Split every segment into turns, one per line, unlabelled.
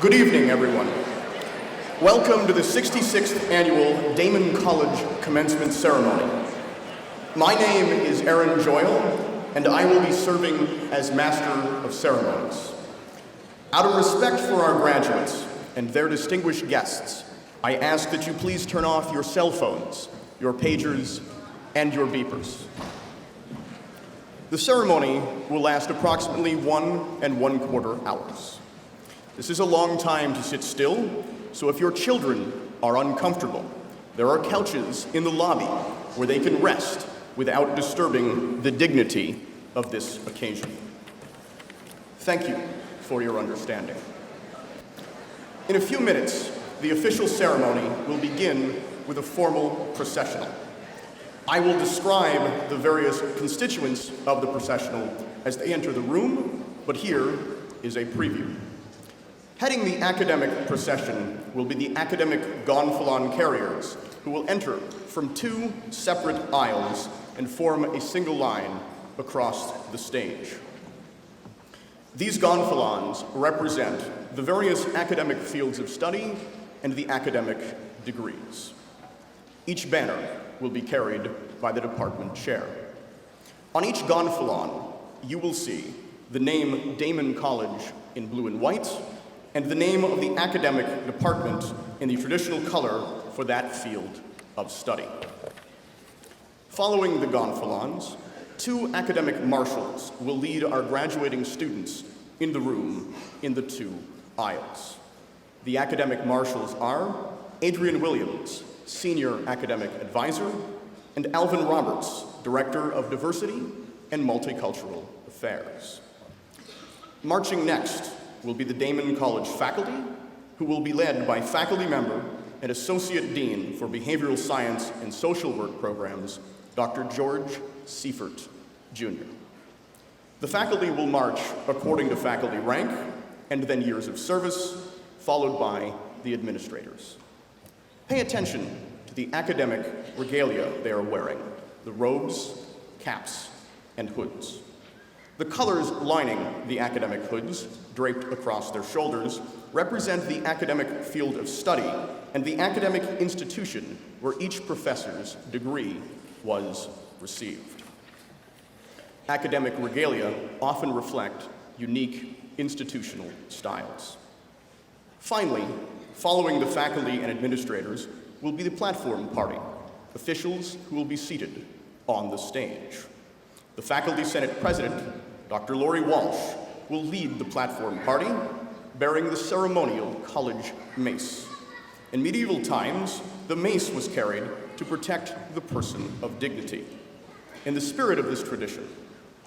Good evening, everyone. Welcome to the 66th Annual Daemen College Commencement Ceremony. My name is Aaron Joyle, and I will be serving as Master of Ceremonies. Out of respect for our graduates and their distinguished guests, I ask that you please turn off your cell phones, your pagers, and your beepers. The ceremony will last approximately 1 1/4 hours. This is a long time to sit still, so if your children are uncomfortable, there are couches in the lobby where they can rest without disturbing the dignity of this occasion. Thank you for your understanding. In a few minutes, the official ceremony will begin with a formal processional. I will describe the various constituents of the processional as they enter the room, but here is a preview. Heading the academic procession will be the academic gonfalon carriers, who will enter from 2 separate aisles and form a single line across the stage. These gonfalons represent the various academic fields of study and the academic degrees. Each banner will be carried by the department chair. On each gonfalon, you will see the name Daemen College in blue and white, and the name of the academic department in the traditional color for that field of study. Following the gonfalons, 2 academic marshals will lead our graduating students in the room in the 2 aisles. The academic marshals are Adrian Williams, Senior Academic Advisor, and Alvin Roberts, Director of Diversity and Multicultural Affairs. Marching next will be the Daemen College faculty, who will be led by faculty member and Associate Dean for Behavioral Science and Social Work Programs, Dr. George Seifert, Jr. The faculty will march according to faculty rank and then years of service, followed by the administrators. Pay attention to the academic regalia they are wearing, the robes, caps, and hoods. The colors lining the academic hoods, draped across their shoulders, represent the academic field of study and the academic institution where each professor's degree was received. Academic regalia often reflect unique institutional styles. Finally, following the faculty and administrators will be the platform party, officials who will be seated on the stage. The Faculty Senate President, Dr. Lori Walsh, will lead the platform party, bearing the ceremonial college mace. In medieval times, the mace was carried to protect the person of dignity. In the spirit of this tradition,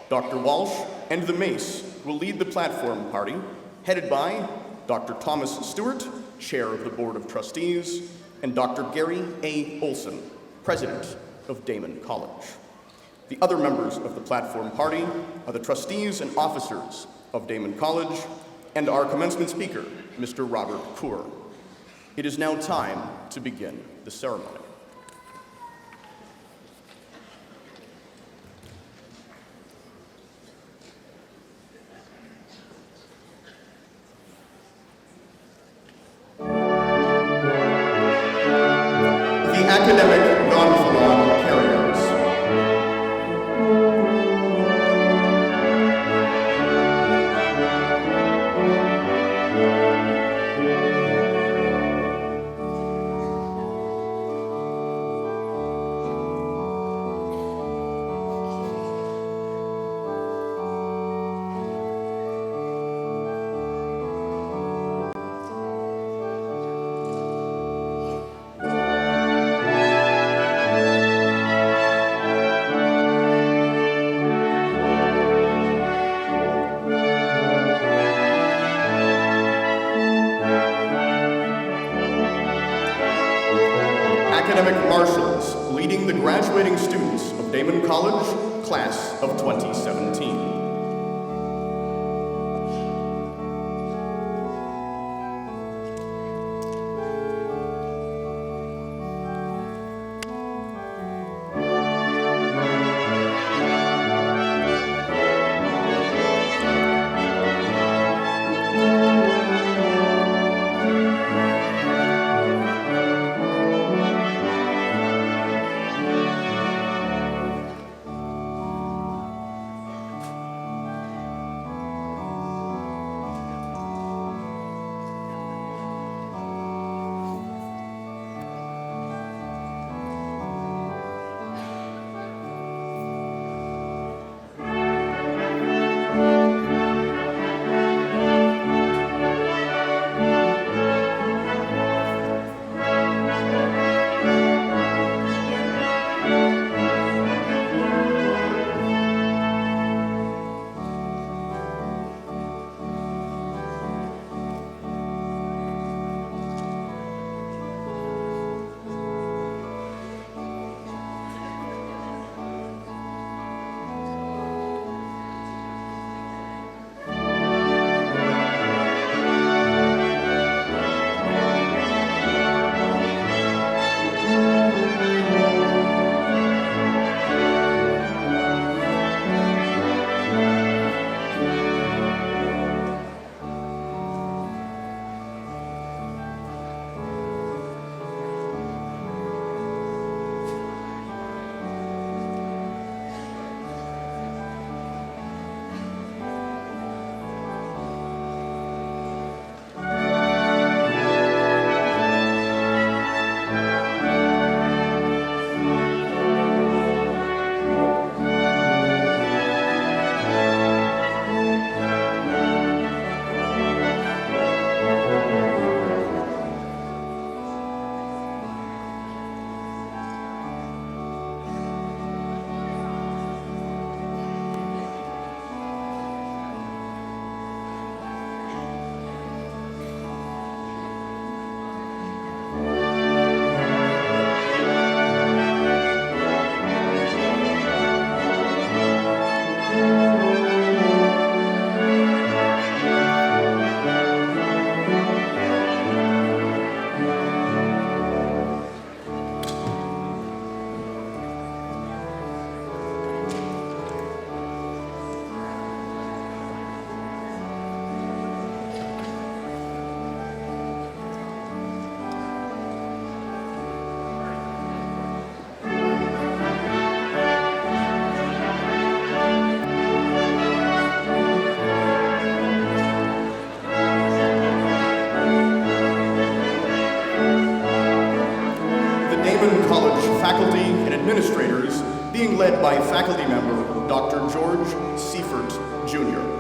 Dr. Walsh and the mace will lead the platform party, headed by Dr. Thomas Stewart, Chair of the Board of Trustees, and Dr. Gary A. Olson, President of Daemen College. The other members of the platform party are the trustees and officers of Daemen College and our commencement speaker, Mr. Robert Poor. It is now time to begin the ceremony. The academic gonfalon carriers. Academic marshals leading the graduating students of Daemen College, class of 2017. administrators, being led by faculty member Dr. George Seifert, Jr.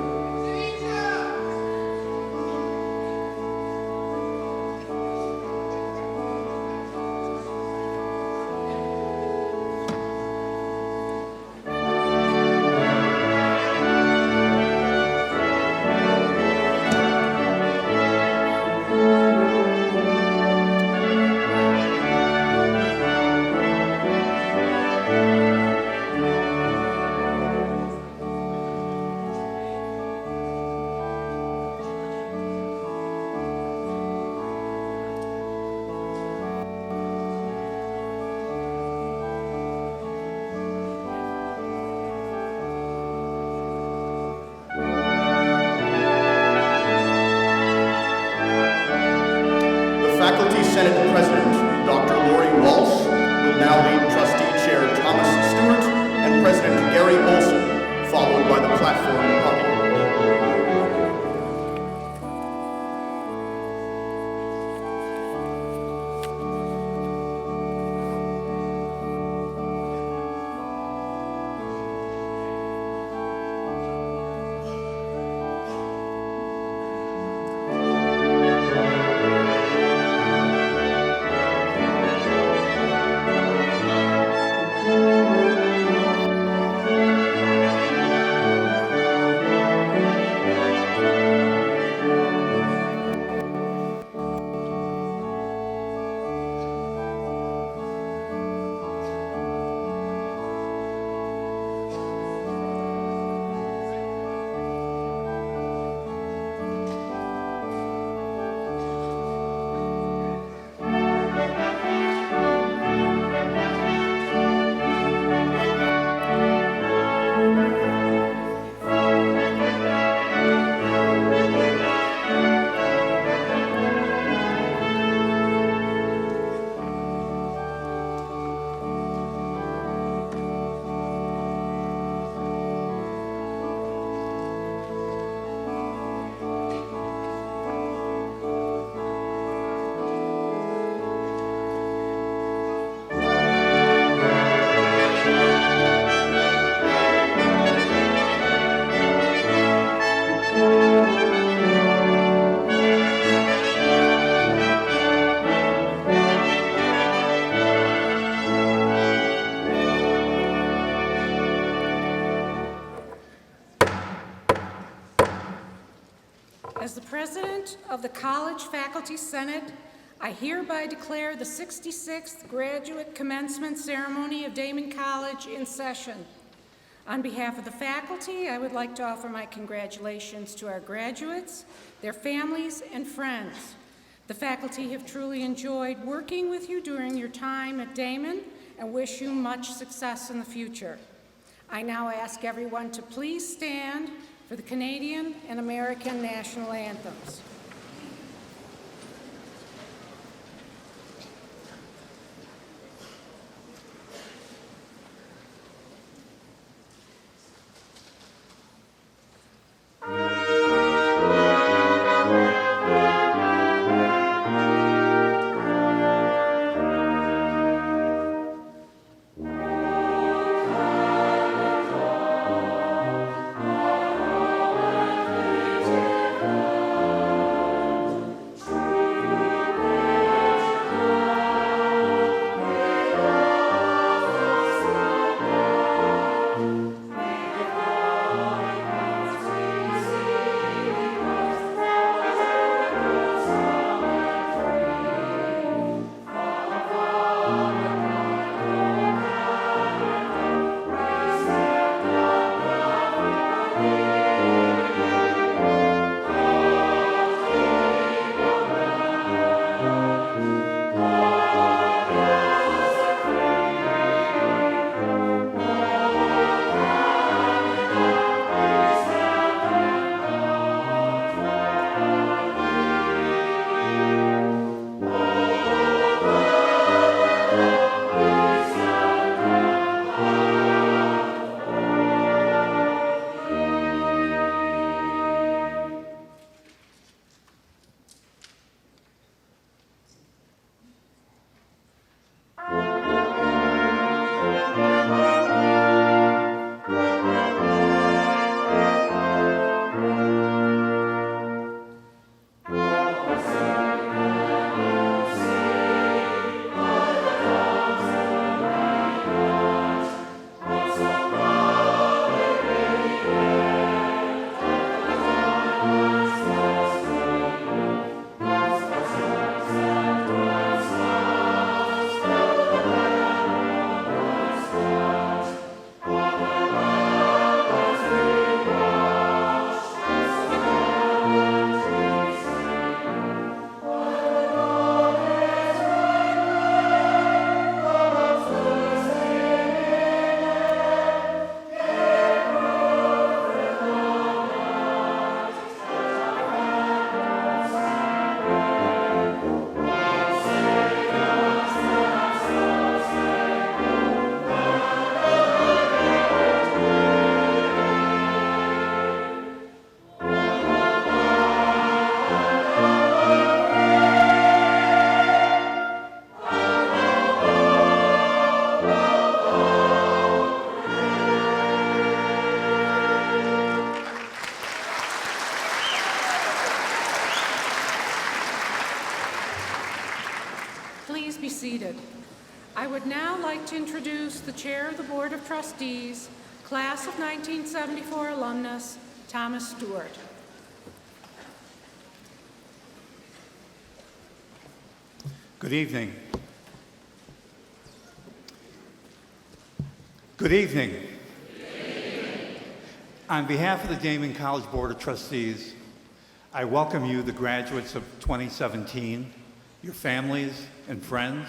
Faculty Senate President, Dr. Lori Walsh, will now lead Trustee Chair Thomas Stewart and President Gary Olson, followed by the platform puppy.
As the President of the College Faculty Senate, I hereby declare the 66th Graduate Commencement Ceremony of Daemen College in session. On behalf of the faculty, I would like to offer my congratulations to our graduates, their families, and friends. The faculty have truly enjoyed working with you during your time at Damon and wish you much success in the future. I now ask everyone to please stand for the Canadian and American national anthems. introduce the Chair of the Board of Trustees, Class of 1974 alumnus, Thomas Stewart.
Good evening. Good evening. On behalf of the Daemen College Board of Trustees, I welcome you, the graduates of 2017, your families and friends.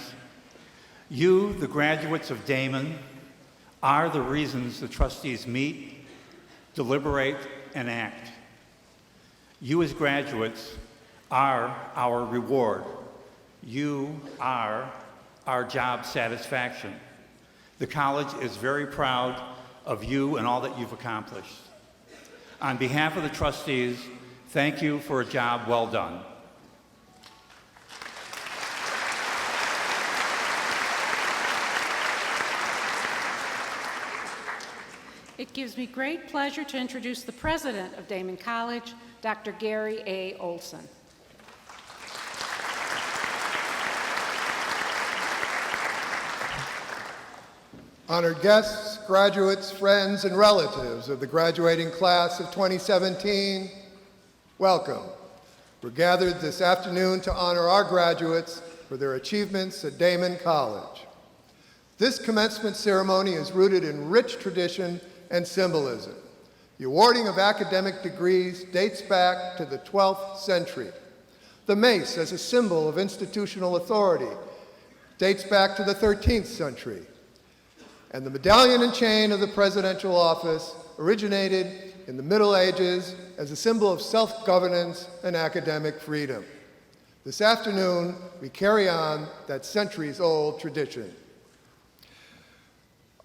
You, the graduates of Damon, are the reasons the trustees meet, deliberate, and act. You as graduates are our reward. You are our job satisfaction. The college is very proud of you and all that you've accomplished. On behalf of the trustees, thank you for a job well done.
It gives me great pleasure to introduce the president of Daemen College, Dr. Gary A. Olson.
Honored guests, graduates, friends, and relatives of the graduating class of 2017, welcome. We're gathered this afternoon to honor our graduates for their achievements at Daemen College. This commencement ceremony is rooted in rich tradition and symbolism. The awarding of academic degrees dates back to the 12th century. The mace as a symbol of institutional authority dates back to the 13th century. And the medallion and chain of the presidential office originated in the Middle Ages as a symbol of self-governance and academic freedom. This afternoon, we carry on that centuries-old tradition.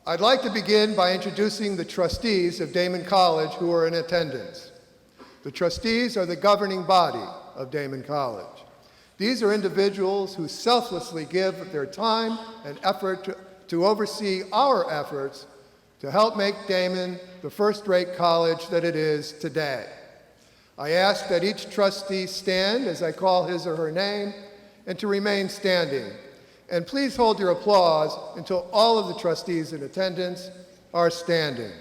I'd like to begin by introducing the trustees of Daemen College who are in attendance. The trustees are the governing body of Daemen College. These are individuals who selflessly give their time and effort to oversee our efforts to help make Daemen the first-rate college that it is today. I ask that each trustee stand as I call his or her name and to remain standing. And please hold your applause until all of the trustees in attendance are standing.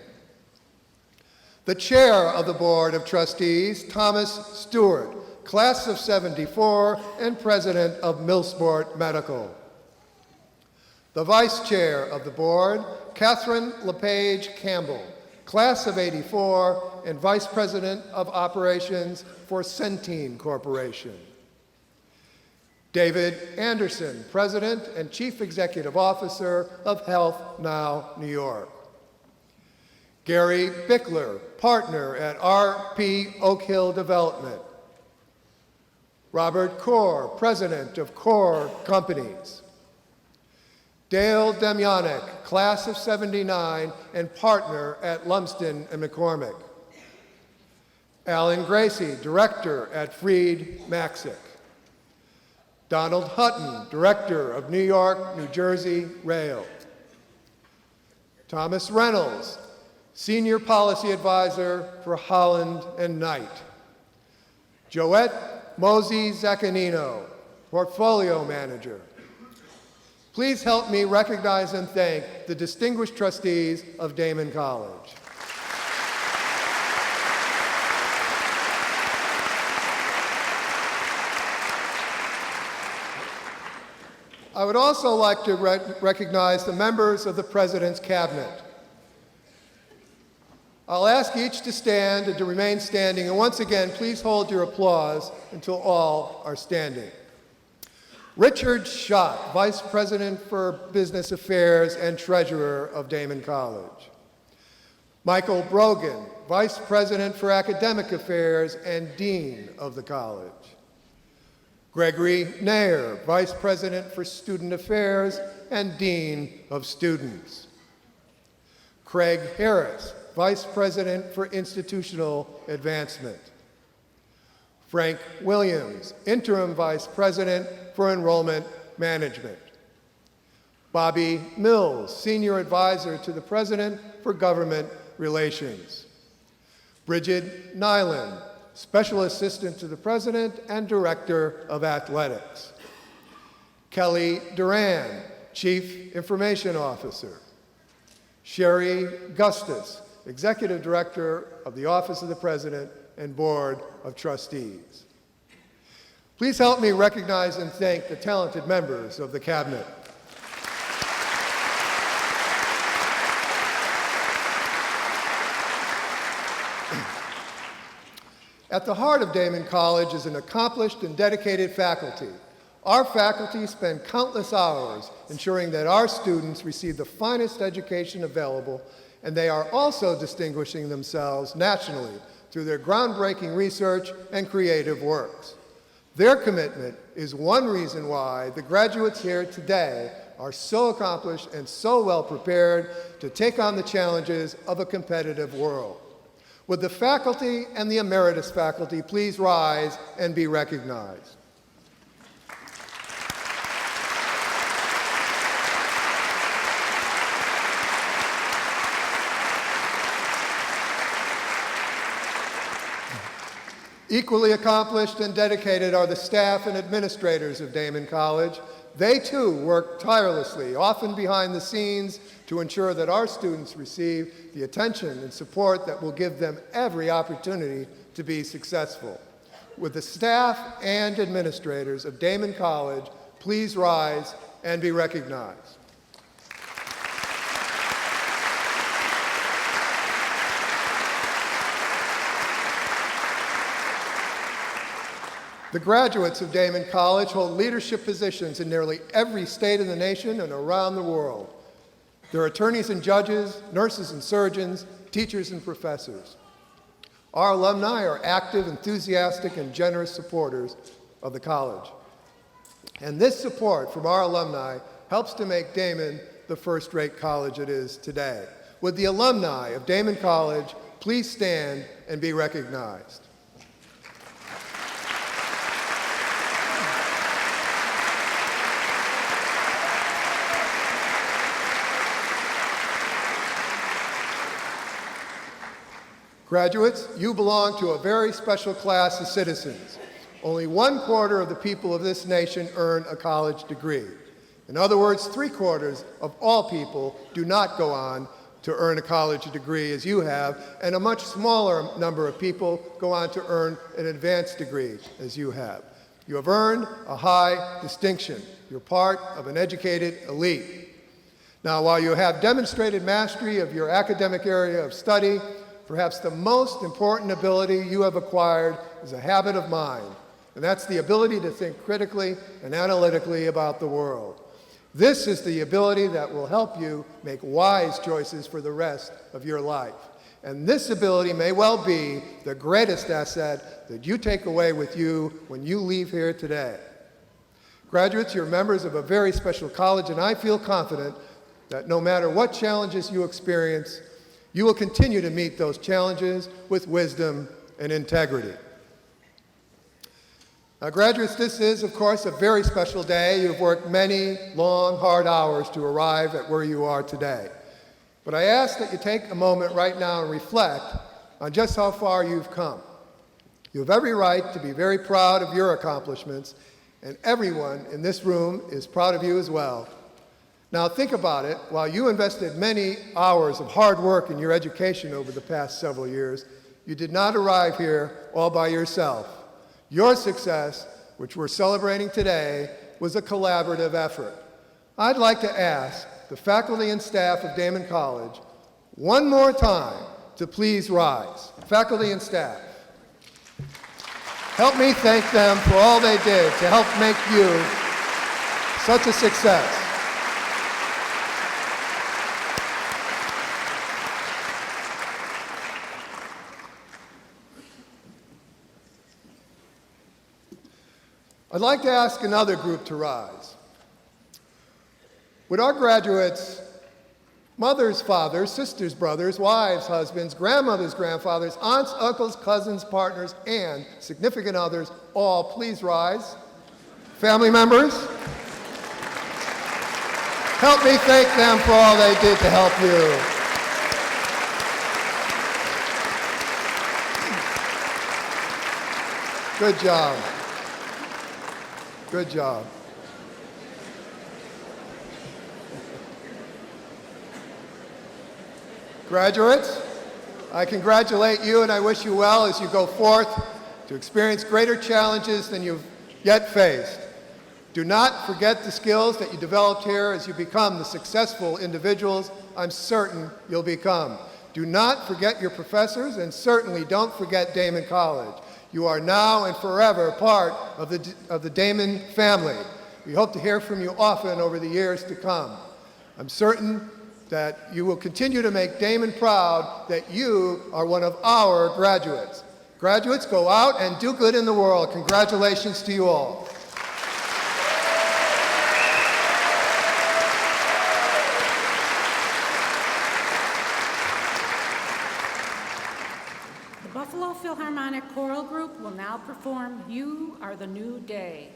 The chair of the Board of Trustees, Thomas Stewart, class of 74 and president of Millsport Medical. The vice chair of the board, Catherine LePage Campbell, class of 84 and vice president of operations for Centene Corporation. David Anderson, president and chief executive officer of Health Now New York. Gary Bickler, partner at RP Oak Hill Development. Robert Core, president of Core Companies. Dale Demyanek, class of 79 and partner at Lumsden and McCormick. Alan Gracie, director at Freed Maxick. Donald Hutton, director of New York, New Jersey Rail. Thomas Reynolds, senior policy advisor for Holland and Knight. Joette Mosey Zaccanino, portfolio manager. Please help me recognize and thank the distinguished trustees of Daemen College. I would also like to recognize the members of the President's Cabinet. I'll ask each to stand and to remain standing, and once again, please hold your applause until all are standing. Richard Schott, Vice President for Business Affairs and Treasurer of Daemen College. Michael Brogan, Vice President for Academic Affairs and Dean of the college. Gregory Nair, Vice President for Student Affairs and Dean of Students. Craig Harris, Vice President for Institutional Advancement. Frank Williams, Interim Vice President for Enrollment Management. Bobby Mills, Senior Advisor to the President for Government Relations. Bridget Nyland, Special Assistant to the President and Director of Athletics. Kelly Duran, Chief Information Officer. Sherry Gustus, Executive Director of the Office of the President and Board of Trustees. Please help me recognize and thank the talented members of the Cabinet. At the heart of Daemen College is an accomplished and dedicated faculty. Our faculty spend countless hours ensuring that our students receive the finest education available, and they are also distinguishing themselves nationally through their groundbreaking research and creative works. Their commitment is one reason why the graduates here today are so accomplished and so well prepared to take on the challenges of a competitive world. Would the faculty and the emeritus faculty please rise and be recognized? Equally accomplished and dedicated are the staff and administrators of Daemen College. They too work tirelessly, often behind the scenes, to ensure that our students receive the attention and support that will give them every opportunity to be successful. Would the staff and administrators of Daemen College please rise and be recognized? The graduates of Daemen College hold leadership positions in nearly every state in the nation and around the world. They're attorneys and judges, nurses and surgeons, teachers and professors. Our alumni are active, enthusiastic, and generous supporters of the college. And this support from our alumni helps to make Daemen the first-rate college it is today. Would the alumni of Daemen College please stand and be recognized? Graduates, you belong to a very special class of citizens. Only 1/4 of the people of this nation earn a college degree. In other words, 3/4 of all people do not go on to earn a college degree as you have, and a much smaller number of people go on to earn an advanced degree as you have. You have earned a high distinction. You're part of an educated elite. Now, while you have demonstrated mastery of your academic area of study, perhaps the most important ability you have acquired is a habit of mind, and that's the ability to think critically and analytically about the world. This is the ability that will help you make wise choices for the rest of your life. And this ability may well be the greatest asset that you take away with you when you leave here today. Graduates, you're members of a very special college, and I feel confident that no matter what challenges you experience, you will continue to meet those challenges with wisdom and integrity. Now, graduates, this is, of course, a very special day. You've worked many long, hard hours to arrive at where you are today. But I ask that you take a moment right now and reflect on just how far you've come. You have every right to be very proud of your accomplishments, and everyone in this room is proud of you as well. Now think about it. While you invested many hours of hard work in your education over the past several years, you did not arrive here all by yourself. Your success, which we're celebrating today, was a collaborative effort. I'd like to ask the faculty and staff of Daemen College one more time to please rise. Faculty and staff, help me thank them for all they did to help make you such a success. I'd like to ask another group to rise. Would our graduates, mothers, fathers, sisters, brothers, wives, husbands, grandmothers, grandfathers, aunts, uncles, cousins, partners, and significant others all please rise? Family members, help me thank them for all they did to help you. Good job. Good job. Graduates, I congratulate you and I wish you well as you go forth to experience greater challenges than you've yet faced. Do not forget the skills that you developed here as you become the successful individuals I'm certain you'll become. Do not forget your professors, and certainly don't forget Daemen College. You are now and forever part of the Daemen family. We hope to hear from you often over the years to come. I'm certain that you will continue to make Damon proud that you are one of our graduates. Graduates, go out and do good in the world. Congratulations to you all.
The Buffalo Philharmonic Choral Group will now perform You Are the New Day.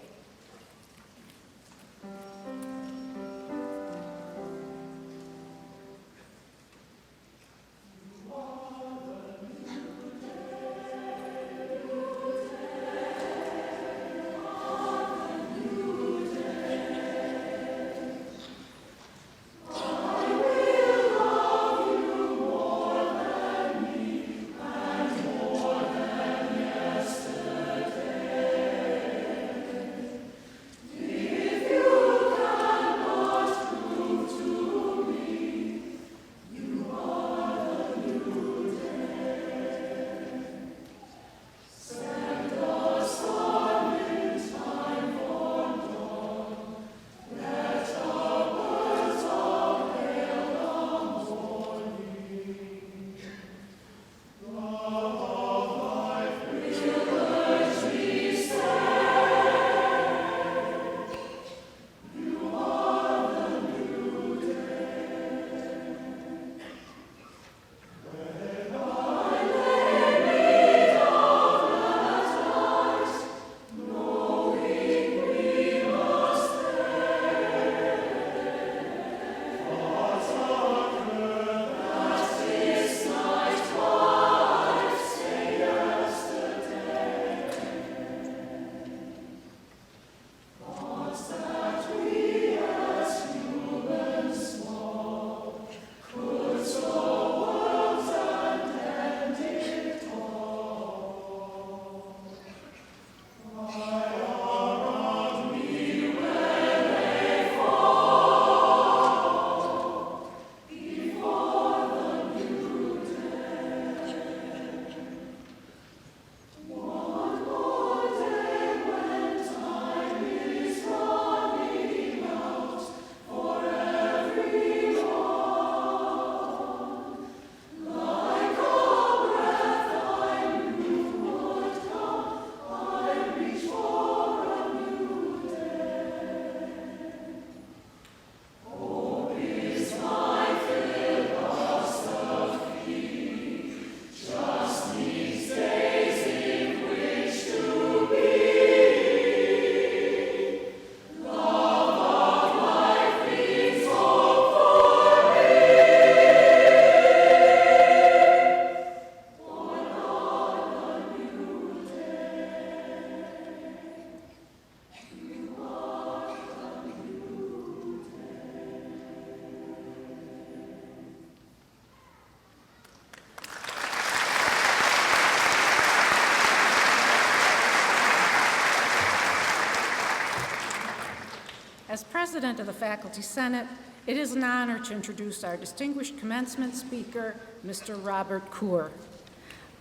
As President of the Faculty Senate, it is an honor to introduce our distinguished commencement speaker, Mr. Robert Coor.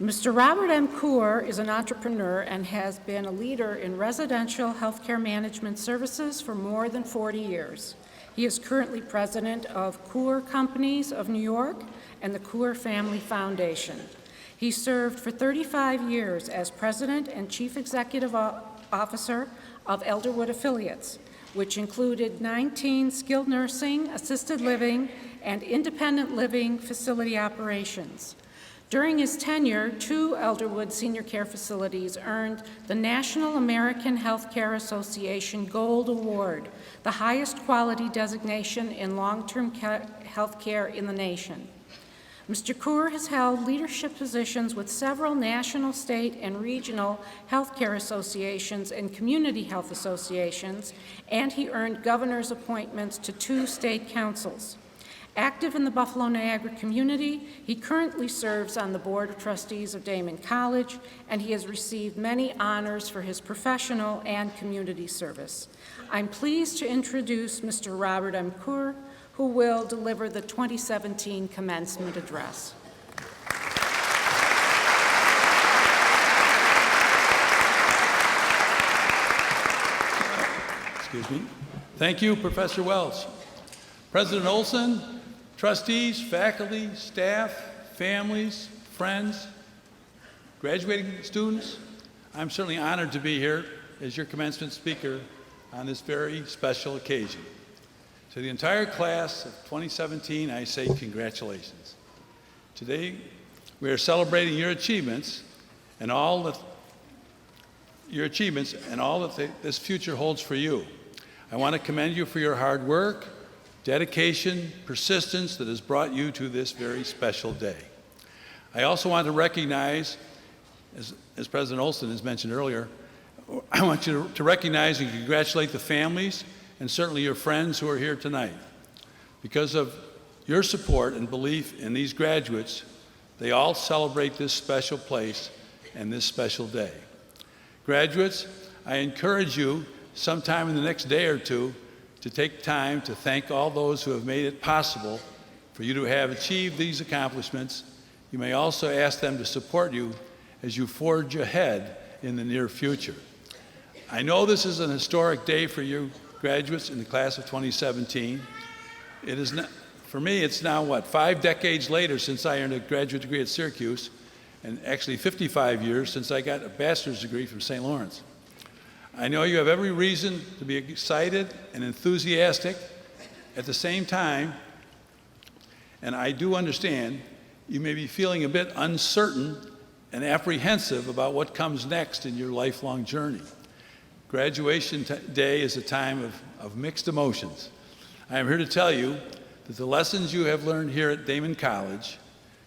Mr. Robert M. Coor is an entrepreneur and has been a leader in residential healthcare management services for more than 40 years. He is currently president of Coor Companies of New York and the Coor Family Foundation. He served for 35 years as president and chief executive officer of Elderwood Affiliates, which included 19 skilled nursing, assisted living, and independent living facility operations. During his tenure, 2 Elderwood senior care facilities earned the National American Healthcare Association Gold Award, the highest quality designation in long-term health care in the nation. Mr. Coor has held leadership positions with several national, state, and regional healthcare associations and community health associations, and he earned governor's appointments to 2 state councils. Active in the Buffalo Niagara community, he currently serves on the Board of Trustees of Daemen College, and he has received many honors for his professional and community service. I'm pleased to introduce Mr. Robert Encore, who will deliver the 2017 commencement address.
Excuse me. Thank you, Professor Welch. President Olson, trustees, faculty, staff, families, friends, graduating students, I'm certainly honored to be here as your commencement speaker on this very special occasion. To the entire class of 2017, I say congratulations. Today, we are celebrating your achievements and all that this future holds for you. I want to commend you for your hard work, dedication, persistence that has brought you to this very special day. I also want to recognize, as President Olson has mentioned earlier, I want you to recognize and congratulate the families and certainly your friends who are here tonight. Because of your support and belief in these graduates, they all celebrate this special place and this special day. Graduates, I encourage you sometime in the next day or two to take time to thank all those who have made it possible for you to have achieved these accomplishments. You may also ask them to support you as you forge ahead in the near future. I know this is an historic day for you graduates in the class of 2017. It is not, for me, it's now 5 decades later since I earned a graduate degree at Syracuse, and actually 55 years since I got a bachelor's degree from St. Lawrence. I know you have every reason to be excited and enthusiastic at the same time, and I do understand you may be feeling a bit uncertain and apprehensive about what comes next in your lifelong journey. Graduation day is a time of mixed emotions. I am here to tell you that the lessons you have learned here at Daemen College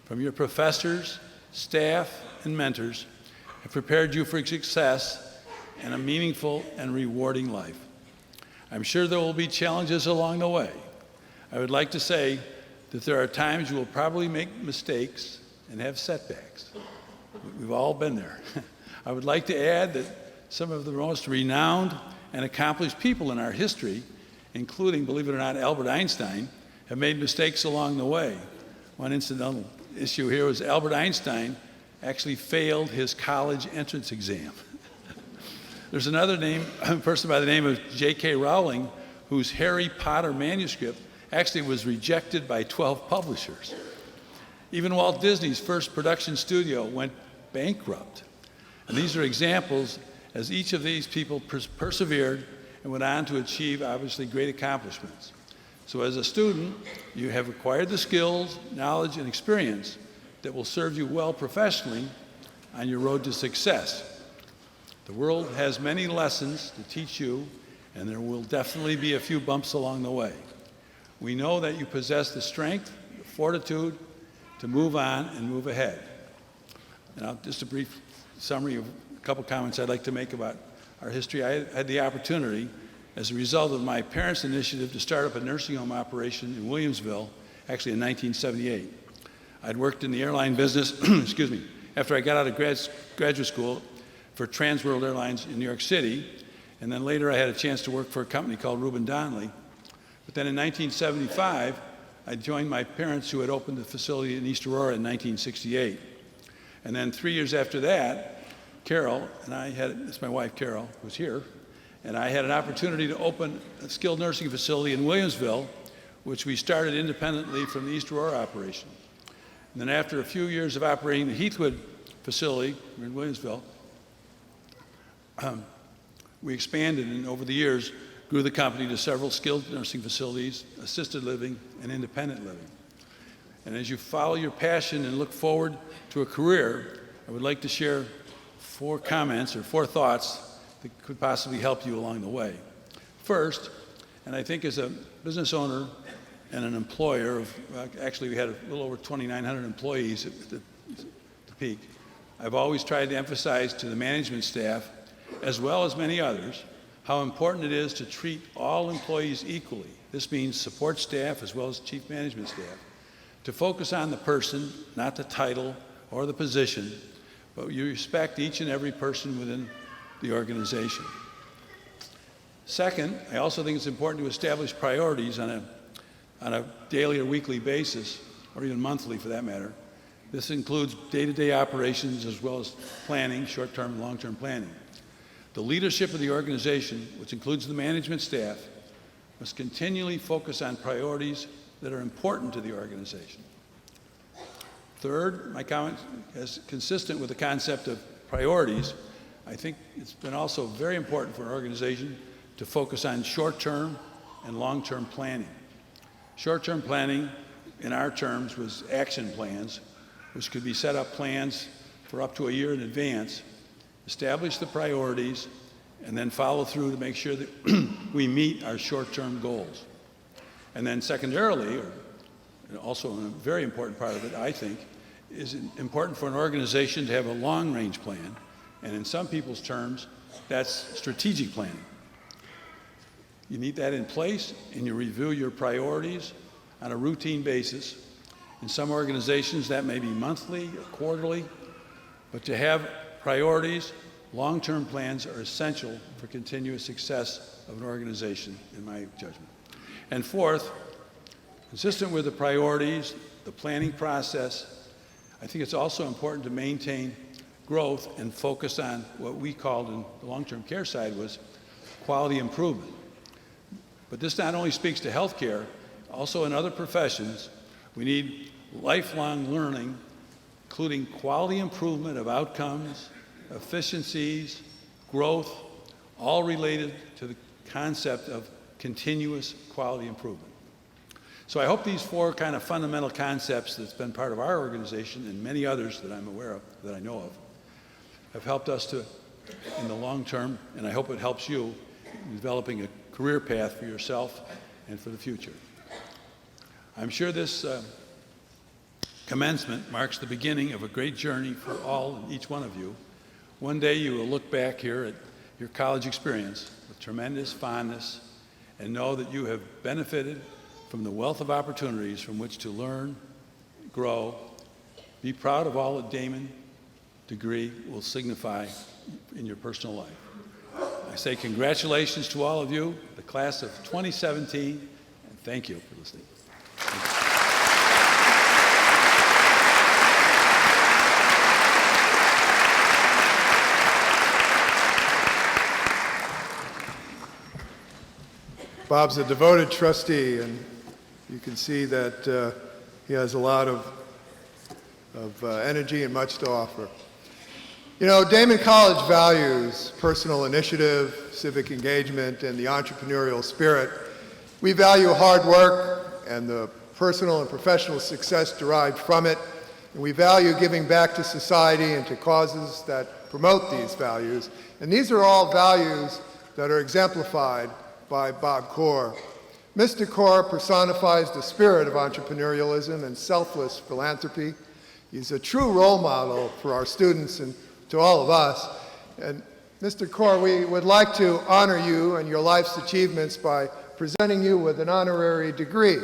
from your professors, staff, and mentors have prepared you for success and a meaningful and rewarding life. I'm sure there will be challenges along the way. I would like to say that there are times you will probably make mistakes and have setbacks. We've all been there. I would like to add that some of the most renowned and accomplished people in our history, including, believe it or not, Albert Einstein, have made mistakes along the way. One incidental issue here was Albert Einstein actually failed his college entrance exam. There's another person by the name of J.K. Rowling, whose Harry Potter manuscript actually was rejected by 12 publishers. Even Walt Disney's first production studio went bankrupt. And these are examples as each of these people persevered and went on to achieve, obviously, great accomplishments. So as a student, you have acquired the skills, knowledge, and experience that will serve you well professionally on your road to success. The world has many lessons to teach you, and there will definitely be a few bumps along the way. We know that you possess the strength, the fortitude to move on and move ahead. And just a brief summary of a couple comments I'd like to make about our history. I had the opportunity, as a result of my parents' initiative, to start up a nursing home operation in Williamsville, actually in 1978. I'd worked in the airline business, excuse me, after I got out of graduate school for Trans World Airlines in New York City, and then later I had a chance to work for a company called Reuben Donnelly. But then in 1975, I joined my parents who had opened the facility in East Aurora in 1968. And then 3 years after that, Carol and I had, it's my wife Carol, who's here, and I had an opportunity to open a skilled nursing facility in Williamsville, which we started independently from the East Aurora operation. And then after a few years of operating the Heathwood facility in Williamsville, we expanded and over the years grew the company to several skilled nursing facilities, assisted living, and independent living. And as you follow your passion and look forward to a career, I would like to share 4 comments or 4 thoughts that could possibly help you along the way. First, and I think as a business owner and an employer of, actually we had a little over 2,900 employees at the peak, I've always tried to emphasize to the management staff, as well as many others, how important it is to treat all employees equally. This means support staff as well as chief management staff, to focus on the person, not the title or the position, but you respect each and every person within the organization. Second, I also think it's important to establish priorities on a daily or weekly basis, or even monthly for that matter. This includes day-to-day operations as well as planning, short-term and long-term planning. The leadership of the organization, which includes the management staff, must continually focus on priorities that are important to the organization. Third, my comment is consistent with the concept of priorities. I think it's been also very important for an organization to focus on short-term and long-term planning. Short-term planning, in our terms, was action plans, which could be set up plans for up to a year in advance, establish the priorities, and then follow through to make sure that we meet our short-term goals. And then secondarily, or also a very important part of it, I think, is important for an organization to have a long-range plan, and in some people's terms, that's strategic planning. You need that in place, and you review your priorities on a routine basis. In some organizations, that may be monthly or quarterly, but to have priorities, long-term plans are essential for continuous success of an organization, in my judgment. And fourth, consistent with the priorities, the planning process, I think it's also important to maintain growth and focus on what we called in the long-term care side was quality improvement. But this not only speaks to healthcare, also in other professions, we need lifelong learning, including quality improvement of outcomes, efficiencies, growth, all related to the concept of continuous quality improvement. So I hope these four kind of fundamental concepts that's been part of our organization and many others that I'm aware of, that I know of, have helped us to, in the long term, and I hope it helps you in developing a career path for yourself and for the future. I'm sure this commencement marks the beginning of a great journey for all and each one of you. One day you will look back here at your college experience with tremendous fondness and know that you have benefited from the wealth of opportunities from which to learn, grow, be proud of all that Daemen degree will signify in your personal life. I say congratulations to all of you, the class of 2017, and thank you for listening.
Bob's a devoted trustee, and you can see that he has a lot of energy and much to offer. You know, Daemen College values personal initiative, civic engagement, and the entrepreneurial spirit. We value hard work and the personal and professional success derived from it, and we value giving back to society and to causes that promote these values. And these are all values that are exemplified by Bob Core. Mr. Core personifies the spirit of entrepreneurialism and selfless philanthropy. He's a true role model for our students and to all of us. And Mr. Core, we would like to honor you and your life's achievements by presenting you with an honorary degree.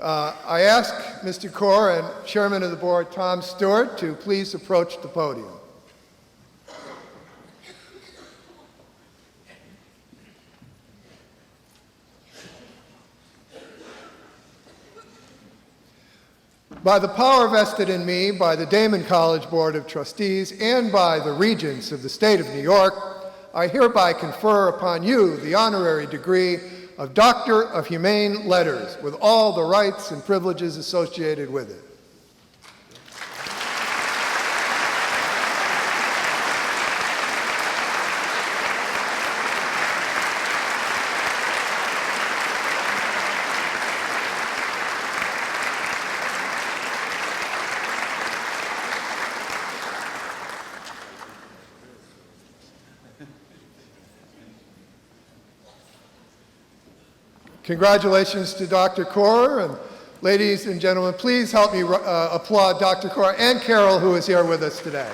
I ask Mr. Core and Chairman of the Board, Tom Stewart, to please approach the podium. By the power vested in me by the Daemen College Board of Trustees and by the Regents of the State of New York, I hereby confer upon you the honorary degree of Doctor of Humane Letters with all the rights and privileges associated with it. Congratulations to Dr. Core, and ladies and gentlemen, please help me applaud Dr. Core and Carol, who is here with us today.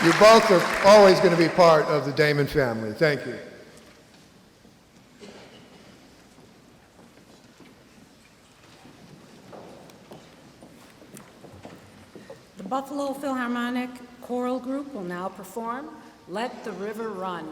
You both are always going to be part of the Daemen family. Thank you.
The Buffalo Philharmonic Choral Group will now perform Let the River Run.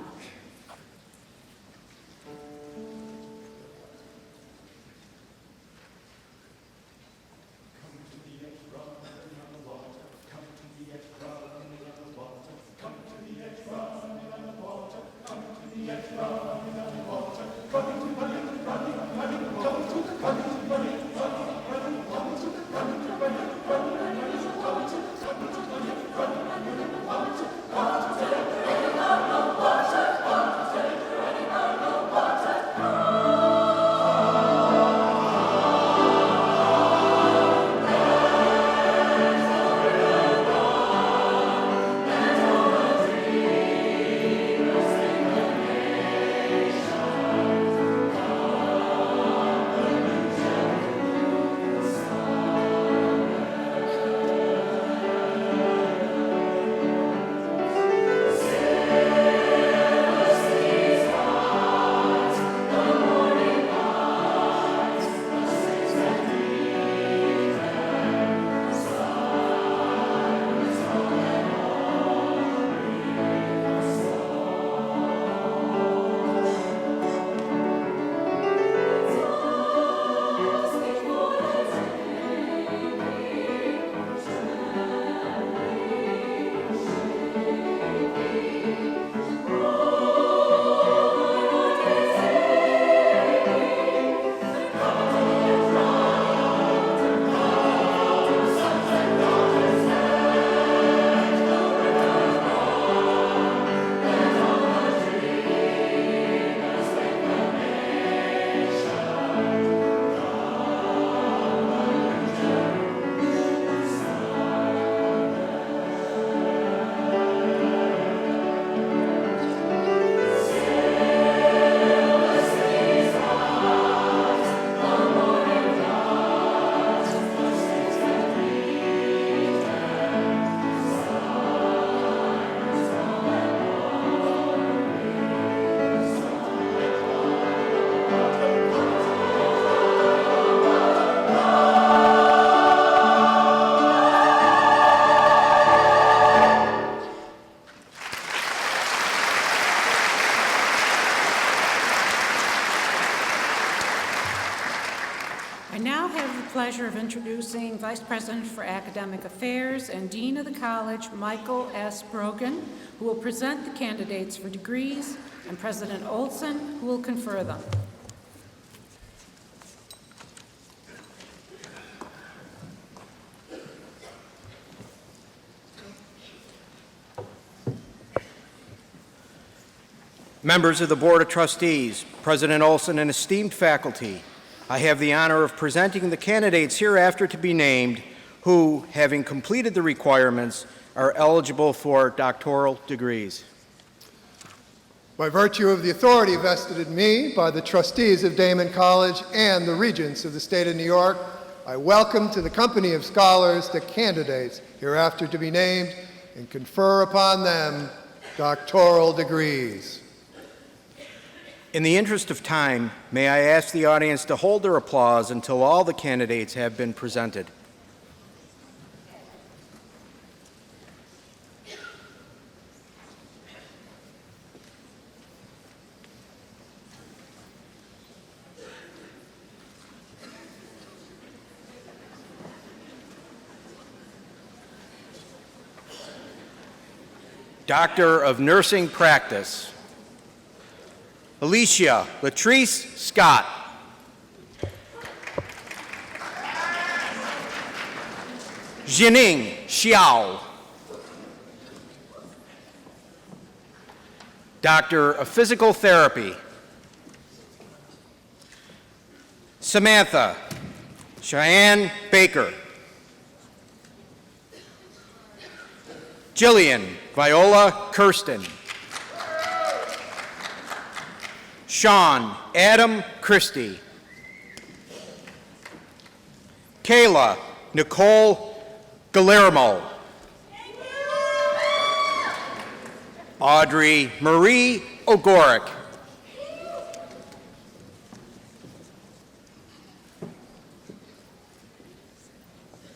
Pleasure of introducing Vice President for Academic Affairs and Dean of the College, Michael S. Brogan, who will present the candidates for degrees, and President Olson, who will confer them.
Members of the Board of Trustees, President Olson, and esteemed faculty, I have the honor of presenting the candidates hereafter to be named who, having completed the requirements, are eligible for doctoral degrees.
By virtue of the authority vested in me by the trustees of Daemen College and the regents of the state of New York, I welcome to the company of scholars the candidates hereafter to be named and confer upon them doctoral degrees.
In the interest of time, may I ask the audience to hold their applause until all the candidates have been presented. Doctor of Nursing Practice, Alicia Latrice Scott. Jining Xiao. Doctor of Physical Therapy, Samantha Cheyenne Baker. Jillian Viola Kirsten. Sean Adam Christie. Kayla Nicole Guillermo. Audrey Marie Ogorick.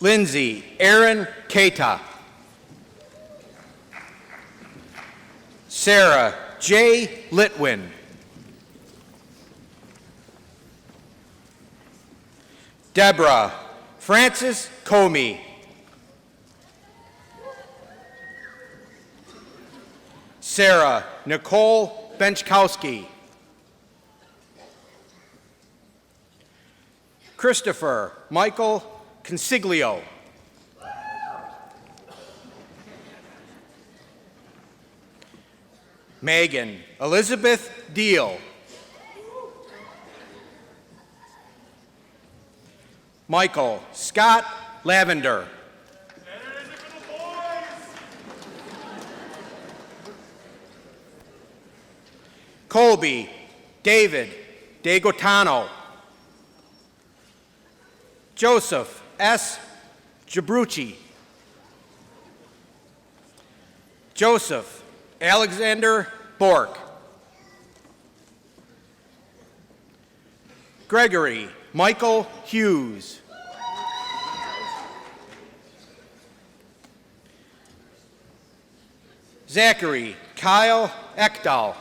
Lindsay Erin Keita. Sarah J. Litwin. Deborah Frances Comey. Sarah Nicole Benchkowski. Christopher Michael Consiglio. Megan Elizabeth Deal. Michael Scott Lavender. Colby David DeGotano. Joseph S. Jabrucci. Joseph Alexander Bork. Gregory Michael Hughes. Zachary Kyle Ekdahl.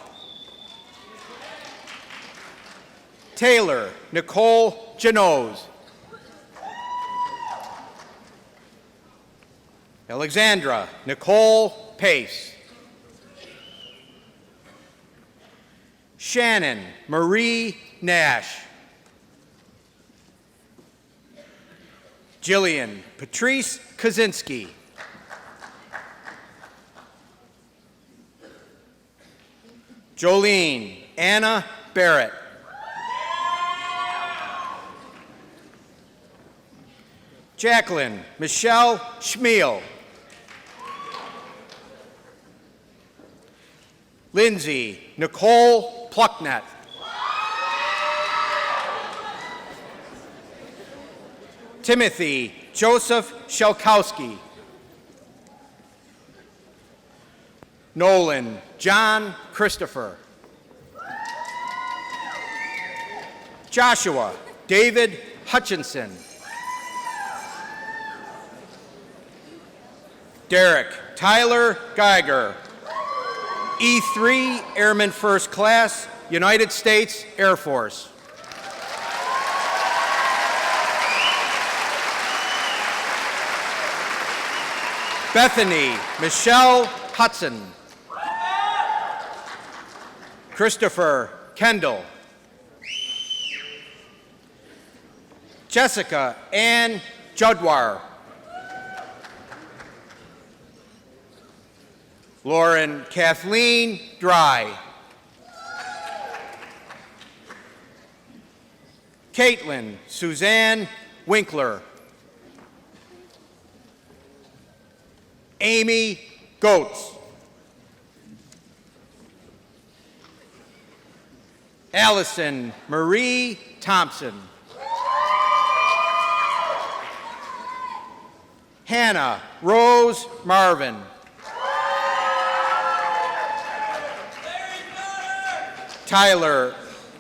Taylor Nicole Genoz. Alexandra Nicole Pace. Shannon Marie Nash. Jillian Patrice Kaczynski. Jolene Anna Barrett. Jacqueline Michelle Schmiel. Lindsay Nicole Plucknett. Timothy Joseph Shelkowski. Nolan John Christopher. Joshua David Hutchinson. Derek Tyler Geiger. E3 Airman First Class, United States Air Force. Bethany Michelle Hudson. Christopher Kendall. Jessica Ann Judwar. Lauren Kathleen Dry. Caitlin Suzanne Winkler. Amy Goetz. Allison Marie Thompson. Hannah Rose Marvin. Tyler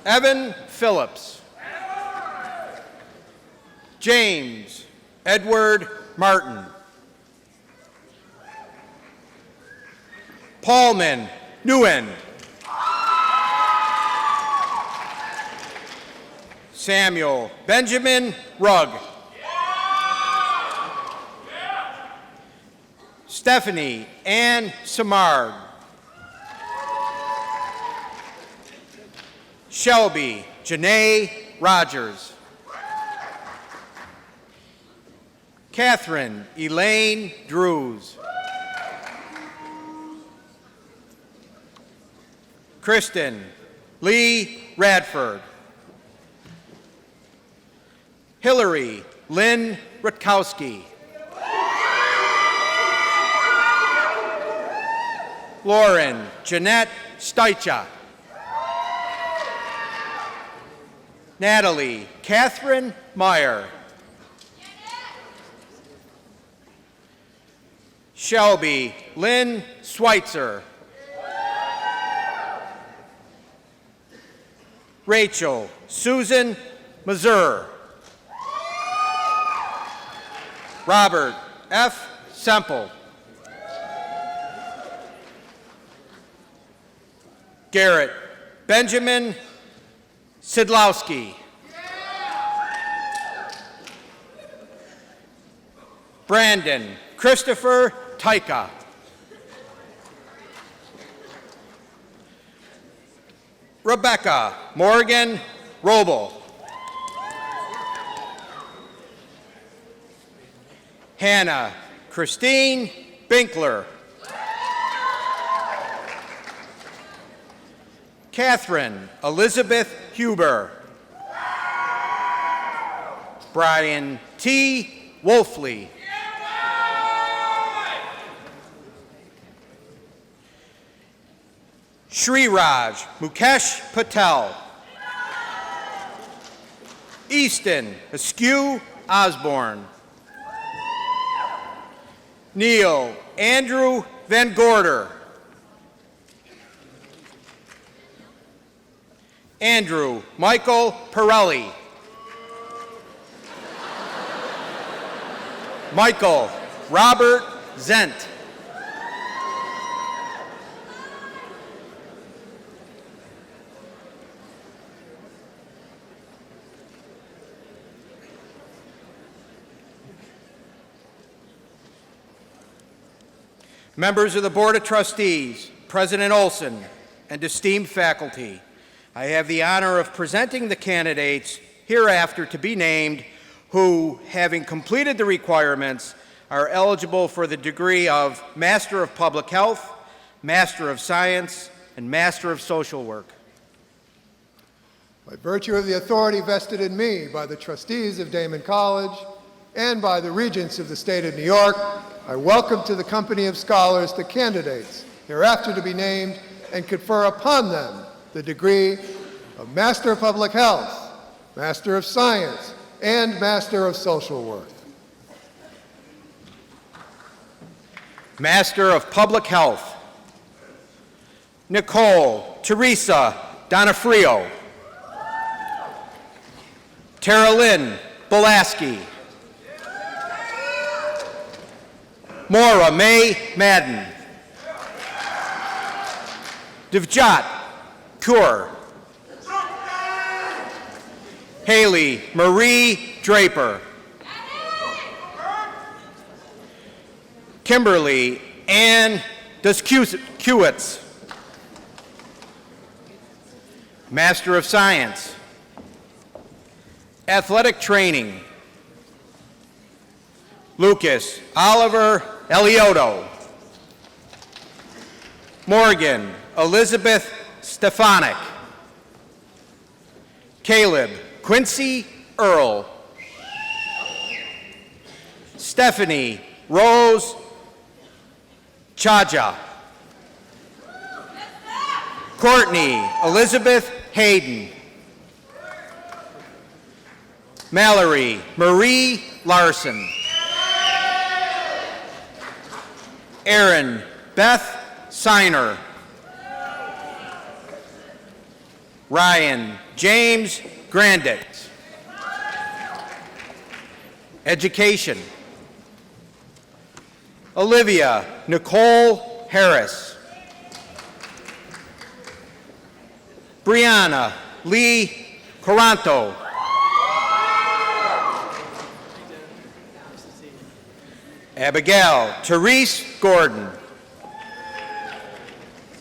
Evan Phillips. James Edward Martin. Paulman Nguyen. Samuel Benjamin Rugg. Stephanie Ann Samard. Shelby Janae Rogers. Catherine Elaine Drews. Kristen Lee Radford. Hillary Lynn Rutkowski. Lauren Jeanette Steicha. Natalie Catherine Meyer. Shelby Lynn Schweitzer. Rachel Susan Mazur. Robert F. Semple. Garrett Benjamin Sidlowski. Brandon Christopher Tyka. Rebecca Morgan Roble. Hannah Christine Binkler. Catherine Elizabeth Huber. Brian T. Wolfley. Sriraj Mukesh Patel. Easton Askew Osborne. Neil Andrew Van Gorder. Andrew Michael Pirelli. Michael Robert Zent. Members of the Board of Trustees, President Olson, and esteemed faculty, I have the honor of presenting the candidates hereafter to be named who, having completed the requirements, are eligible for the degree of Master of Public Health, Master of Science, and Master of Social Work.
By virtue of the authority vested in me by the trustees of Daemen College and by the Regents of the State of New York, I welcome to the company of scholars the candidates hereafter to be named and confer upon them the degree of Master of Public Health, Master of Science, and Master of Social Work.
Master of Public Health, Nicole Teresa Donofrio. Tara Lynn Bolaski. Maura May Madden. Divjot Kaur. Haley Marie Draper. Kimberly Ann Duskiewicz. Master of Science, Athletic Training, Lucas Oliver Eliotto. Morgan Elizabeth Stefanik. Caleb Quincy Earl. Stephanie Rose Chaja. Courtney Elizabeth Hayden. Mallory Marie Larson. Erin Beth Siner. Ryan James Grandit. Education. Olivia Nicole Harris. Brianna Lee Coranto. Abigail Therese Gordon.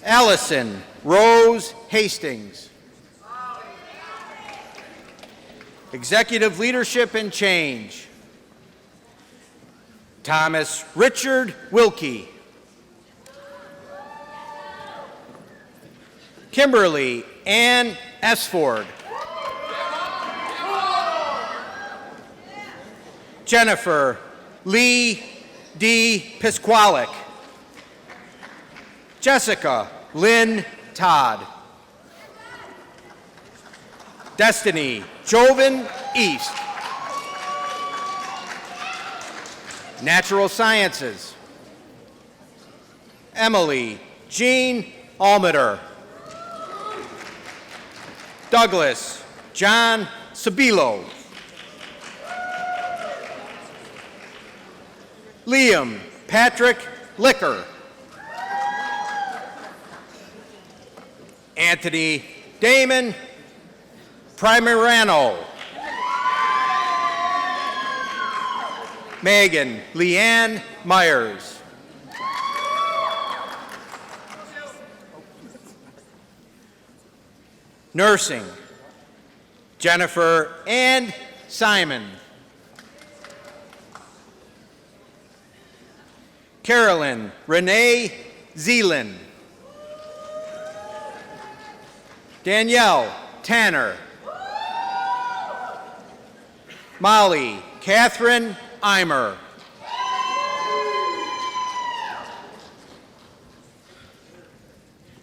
Allison Rose Hastings. Executive Leadership and Change. Thomas Richard Wilkie. Kimberly Ann Esford. Jennifer Lee D. Pisqualik. Jessica Lynn Todd. Destiny Joven East. Natural Sciences. Emily Jean Almeter. Douglas John Sabilo. Liam Patrick Licker. Anthony Damon Primerano. Megan Leanne Myers. Nursing, Jennifer Ann Simon. Carolyn Renee Zeeland. Danielle Tanner. Molly Catherine Eimer.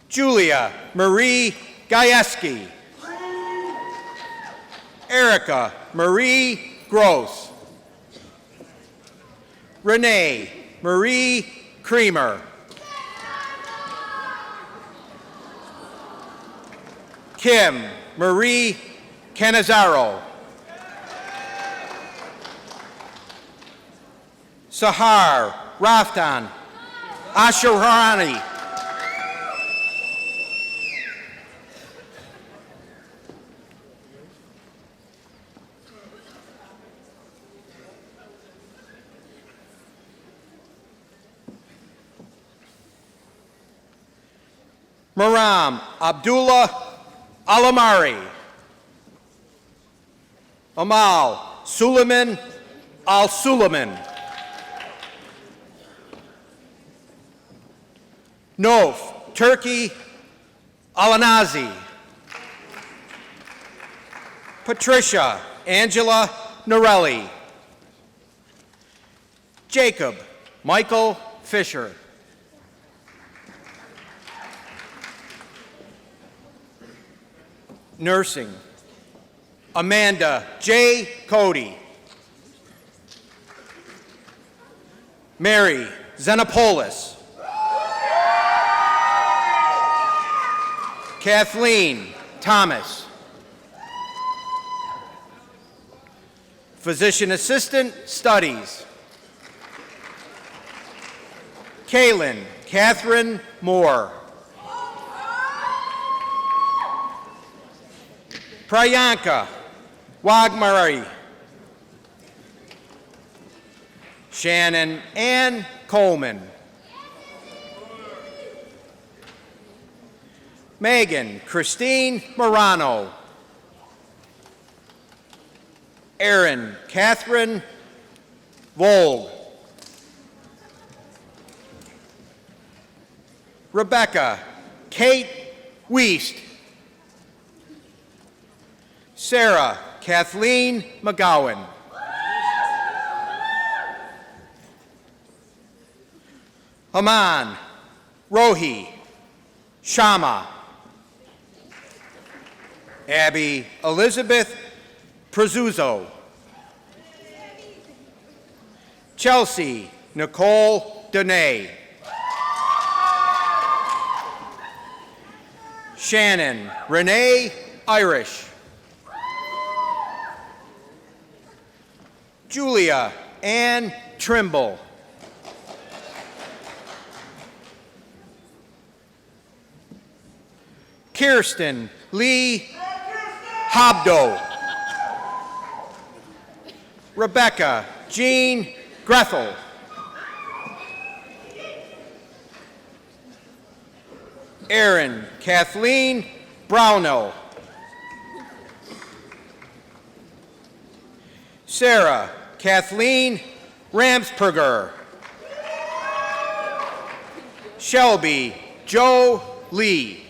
Julia Marie Gajewski. Erica Marie Gross. Renee Marie Creamer. Kim Marie Canizaro. Sahar Raftan Asharani. Maram Abdullah Alamari. Amal Suleiman Al-Suleiman. Nof Turkey Alanazi. Patricia Angela Norelli. Jacob Michael Fisher. Nursing, Amanda J. Cody. Mary Xenopolis. Kathleen Thomas. Physician Assistant Studies. Kaylin Catherine Moore. Priyanka Wagmari. Shannon Ann Coleman. Megan Christine Morano. Erin Catherine Vold. Rebecca Kate Wiest. Sarah Kathleen McGowan. Haman Rohi Shama. Abby Elizabeth Prezuzzo. Chelsea Nicole Dene. Shannon Renee Irish. Julia Ann Trimble. Kirsten Lee Hobdo. Rebecca Jean Grethel. Erin Kathleen Brownell. Sarah Kathleen Ramsperger. Shelby Joe Lee.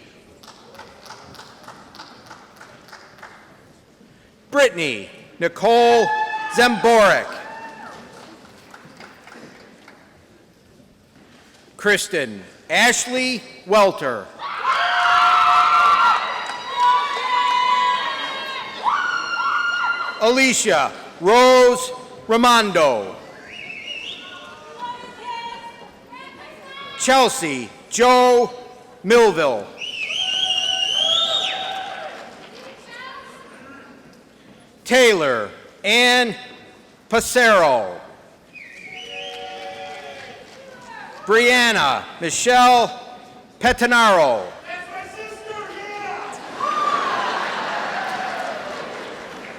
Brittany Nicole Zemborek. Kristen Ashley Welter. Alicia Rose Ramondo. Chelsea Joe Millville. Taylor Ann Passero. Brianna Michelle Petinaro.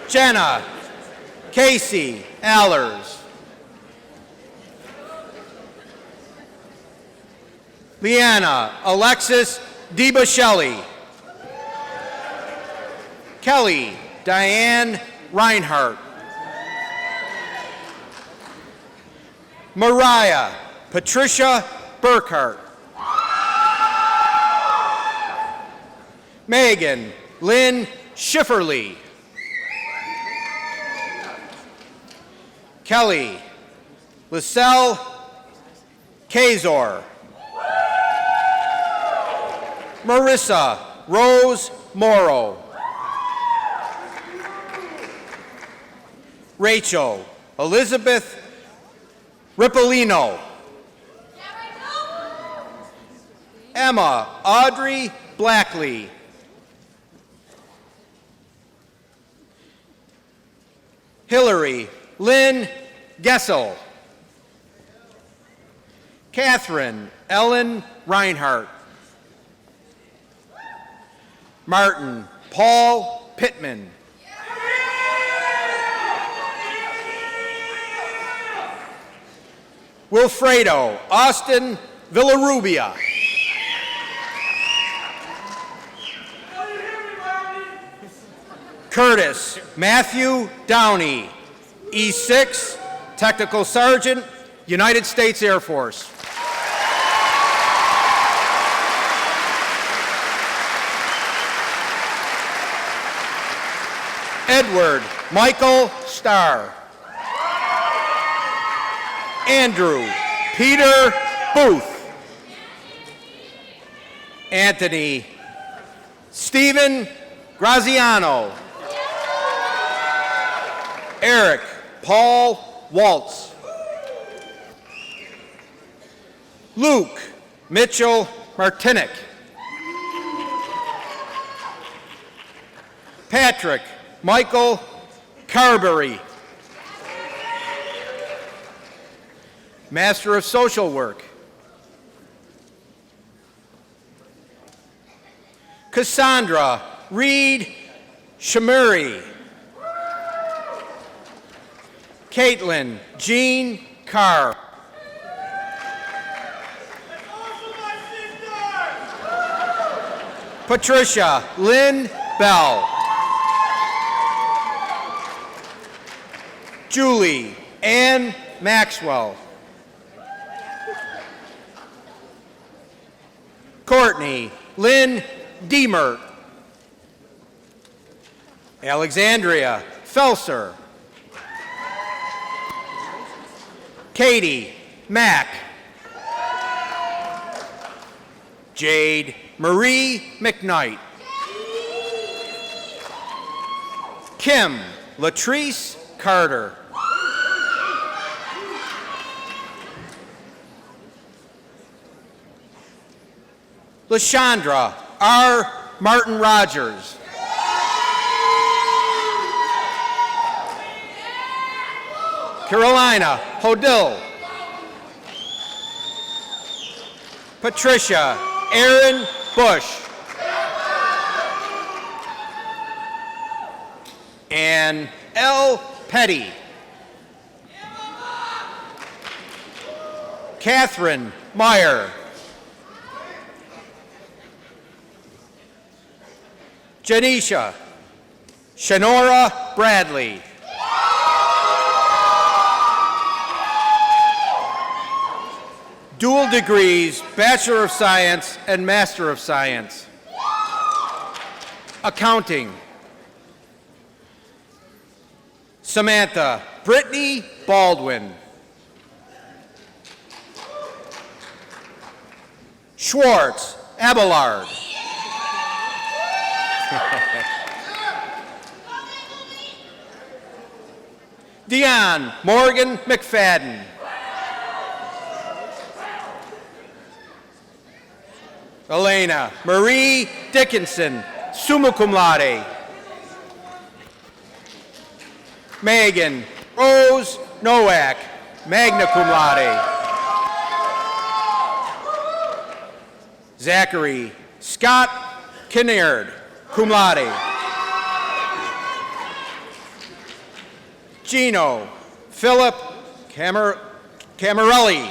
Jenna Casey Allers. Leanna Alexis DiBascelli. Kelly Diane Reinhardt. Mariah Patricia Burkhart. Megan Lynn Schifferly. Kelly Lisselle Kazor. Marissa Rose Morrow. Rachel Elizabeth Ripolino. Emma Audrey Blackley. Hillary Lynn Gessel. Catherine Ellen Reinhardt. Martin Paul Pittman. Wilfredo Austin Villarubia. Curtis Matthew Downey, E6, Technical Sergeant, United States Air Force. Edward Michael Starr. Andrew Peter Booth. Anthony Stephen Graziano. Eric Paul Waltz. Luke Mitchell Martinick. Patrick Michael Carberry. Master of Social Work. Cassandra Reed Shamuri. Caitlin Jean Carr. Patricia Lynn Bell. Julie Ann Maxwell. Courtney Lynn Deemer. Alexandria Felser. Katie Mack. Jade Marie McKnight. Kim Latrice Carter. LaShondra R. Martin Rogers. Carolina Hodil. Patricia Aaron Bush. And L. Petty. Catherine Meyer. Janisha Shanora Bradley. Dual degrees, Bachelor of Science and Master of Science. Accounting. Samantha Brittany Baldwin. Schwartz Abelard. Dion Morgan McFadden. Elena Marie Dickinson, summa cum laude. Megan Rose Nowak, magna cum laude. Zachary Scott Kinnaird, cum laude. Gino Philip Camilleri,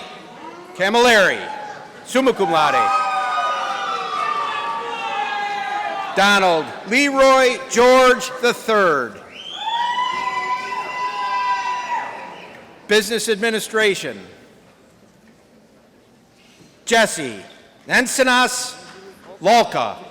summa cum laude. Donald Leroy George III. Business Administration. Jesse Encinas Lalka.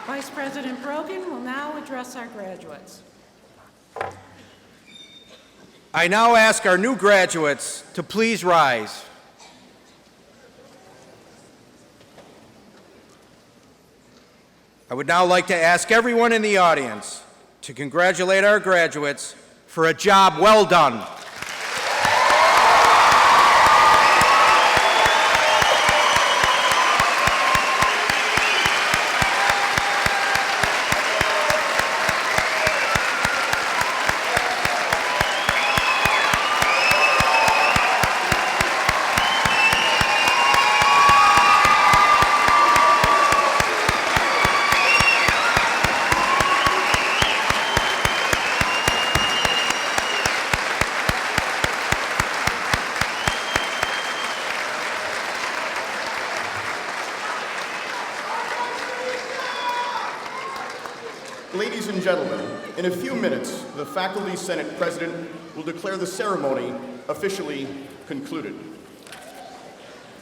Vice President Brogan will now address our graduates.
I now ask our new graduates to please rise. I would now like to ask everyone in the audience to congratulate our graduates for a job well done.
Ladies and gentlemen, in a few minutes, the Faculty Senate President will declare the ceremony officially concluded.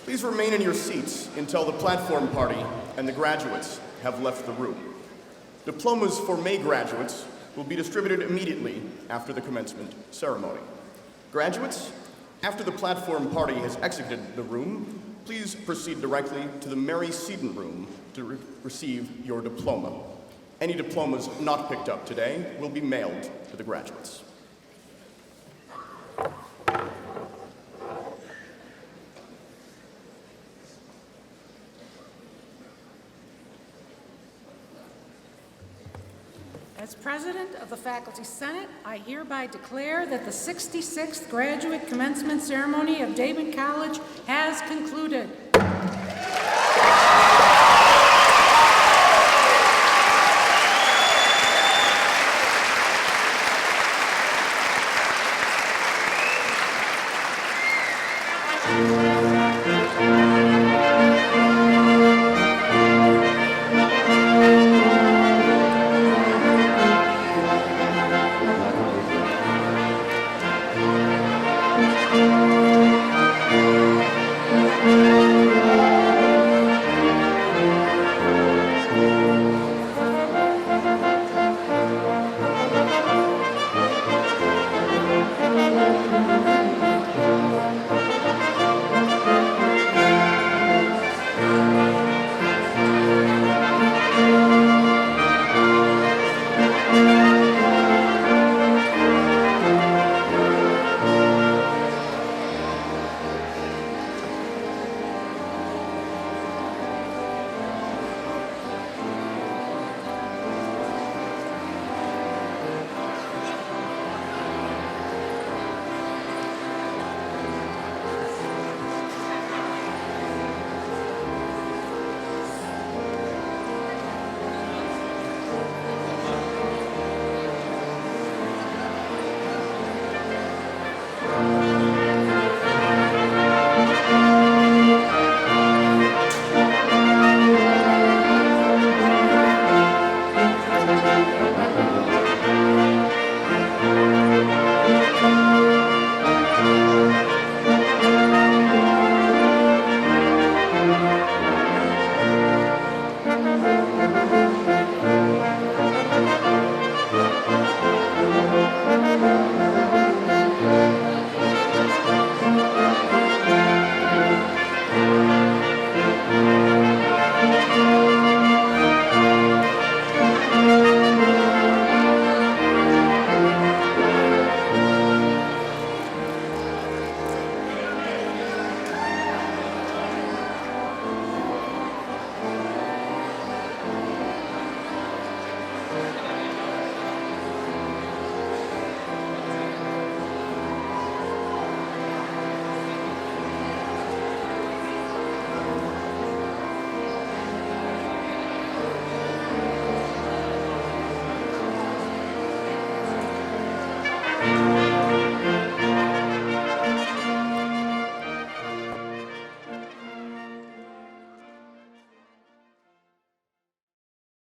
Please remain in your seats until the platform party and the graduates have left the room. Diplomas for May graduates will be distributed immediately after the commencement ceremony. Graduates, after the platform party has exited the room, please proceed directly to the Mary Seaton room to receive your diploma. Any diplomas not picked up today will be mailed to the graduates.
As President of the Faculty Senate, I hereby declare that the 66th Graduate Commencement Ceremony of Daemen College has concluded.